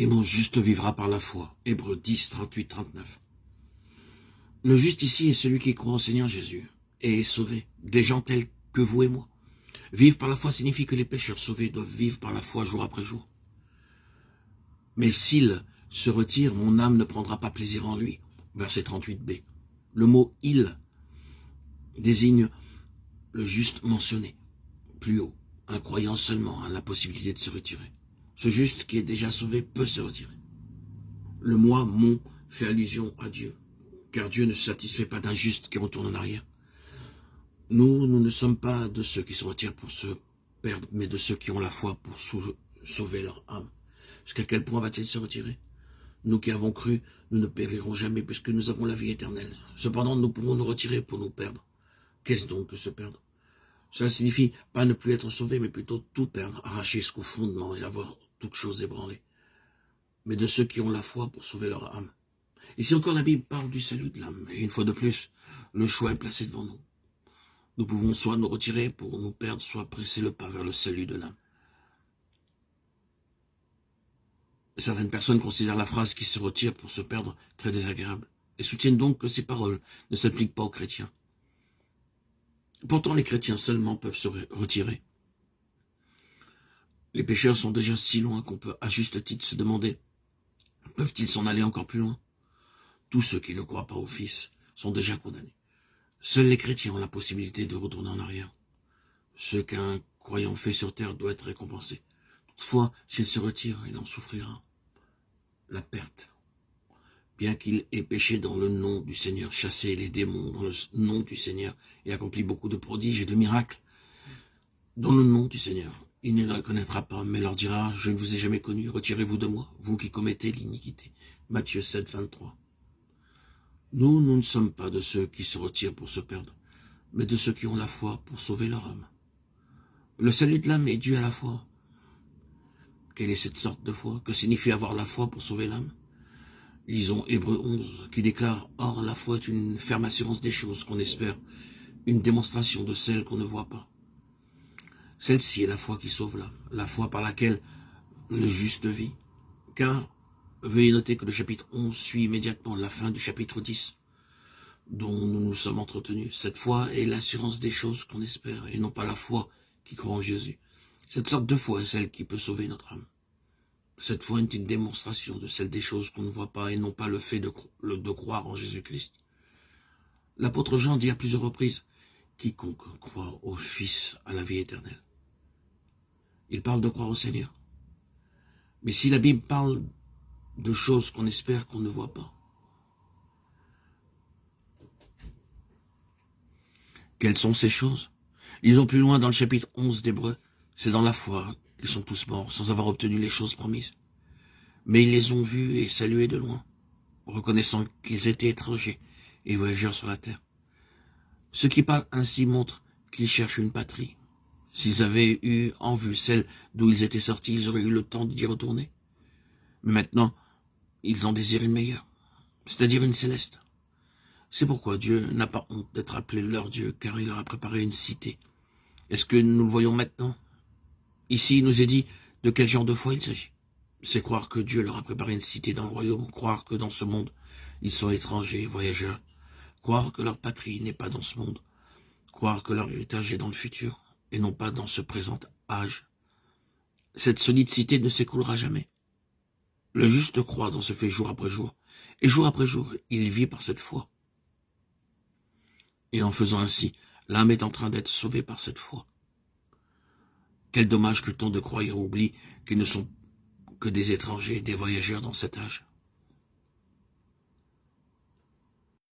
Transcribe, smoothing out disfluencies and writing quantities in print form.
Et mon juste vivra par la foi. Hébreux 10, 38, 39. Le juste ici est celui qui croit au Seigneur Jésus et est sauvé. Des gens tels que vous et moi. Vivre par la foi signifie que les pécheurs sauvés doivent vivre par la foi jour après jour. Mais s'il se retire, mon âme ne prendra pas plaisir en lui. Verset 38b. Le mot « il » désigne le juste mentionné. Plus haut, un croyant seulement a la possibilité de se retirer. Ce juste qui est déjà sauvé peut se retirer. Le moi, mon, fait allusion à Dieu, car Dieu ne se satisfait pas d'un juste qui retourne en arrière. Nous ne sommes pas de ceux qui se retirent pour se perdre, mais de ceux qui ont la foi pour sauver leur âme. Jusqu'à quel point va-t-il se retirer? Nous qui avons cru, nous ne périrons jamais puisque nous avons la vie éternelle. Cependant, nous pourrons nous retirer pour nous perdre. Qu'est-ce donc que se perdre? Cela signifie pas ne plus être sauvé, mais plutôt tout perdre, arracher jusqu'au fondement et avoir toute chose ébranlée. Mais de ceux qui ont la foi pour sauver leur âme. Ici encore, la Bible parle du salut de l'âme. Et une fois de plus, le choix est placé devant nous. Nous pouvons soit nous retirer pour nous perdre, soit presser le pas vers le salut de l'âme. Certaines personnes considèrent la phrase qui se retire pour se perdre très désagréable et soutiennent donc que ces paroles ne s'appliquent pas aux chrétiens. Pourtant, les chrétiens seulement peuvent se retirer. Les pécheurs sont déjà si loin qu'on peut à juste titre se demander, peuvent-ils s'en aller encore plus loin? Tous ceux qui ne croient pas au Fils sont déjà condamnés. Seuls les chrétiens ont la possibilité de retourner en arrière. Ce qu'un croyant fait sur terre doit être récompensé. Toutefois, s'il se retire, il en souffrira la perte. Bien qu'il ait péché dans le nom du Seigneur, chassé les démons dans le nom du Seigneur et accompli beaucoup de prodiges et de miracles dans le nom du Seigneur, il ne les reconnaîtra pas, mais leur dira, je ne vous ai jamais connu, retirez-vous de moi, vous qui commettez l'iniquité. Matthieu 7, 23. Nous ne sommes pas de ceux qui se retirent pour se perdre, mais de ceux qui ont la foi pour sauver leur âme. Le salut de l'âme est dû à la foi. Quelle est cette sorte de foi? Que signifie avoir la foi pour sauver l'âme? Lisons Hébreux 11, qui déclare « Or, la foi est une ferme assurance des choses qu'on espère, une démonstration de celles qu'on ne voit pas. » Celle-ci est la foi qui sauve l'âme, la foi par laquelle le juste vit. Car, veuillez noter que le chapitre 11 suit immédiatement la fin du chapitre 10, dont nous nous sommes entretenus. Cette foi est l'assurance des choses qu'on espère, et non pas la foi qui croit en Jésus. Cette sorte de foi est celle qui peut sauver notre âme. Cette foi est une démonstration de celle des choses qu'on ne voit pas et non pas le fait de croire en Jésus-Christ. L'apôtre Jean dit à plusieurs reprises, « Quiconque croit au Fils a la vie éternelle. » Il parle de croire au Seigneur. Mais si la Bible parle de choses qu'on espère qu'on ne voit pas, quelles sont ces choses? Lisons plus loin dans le chapitre 11 d'Hébreux. C'est dans la foi qu'ils sont tous morts, sans avoir obtenu les choses promises. Mais ils les ont vus et salués de loin, reconnaissant qu'ils étaient étrangers et voyageurs sur la terre. Ceux qui parlent ainsi montrent qu'ils cherchent une patrie. S'ils avaient eu en vue celle d'où ils étaient sortis, ils auraient eu le temps d'y retourner. Mais maintenant, ils en désirent une meilleure, c'est-à-dire une céleste. C'est pourquoi Dieu n'a pas honte d'être appelé leur Dieu, car il leur a préparé une cité. Est-ce que nous le voyons maintenant? Ici, il nous est dit de quel genre de foi il s'agit. C'est croire que Dieu leur a préparé une cité dans le royaume, croire que dans ce monde, ils sont étrangers, voyageurs, croire que leur patrie n'est pas dans ce monde, croire que leur héritage est dans le futur, et non pas dans ce présent âge. Cette solide cité ne s'écoulera jamais. Le juste croit dans ce fait jour après jour, et jour après jour, il vit par cette foi. Et en faisant ainsi, l'âme est en train d'être sauvée par cette foi. Quel dommage que tant de croyants oublient qu'ils ne sont que des étrangers, des voyageurs dans cet âge.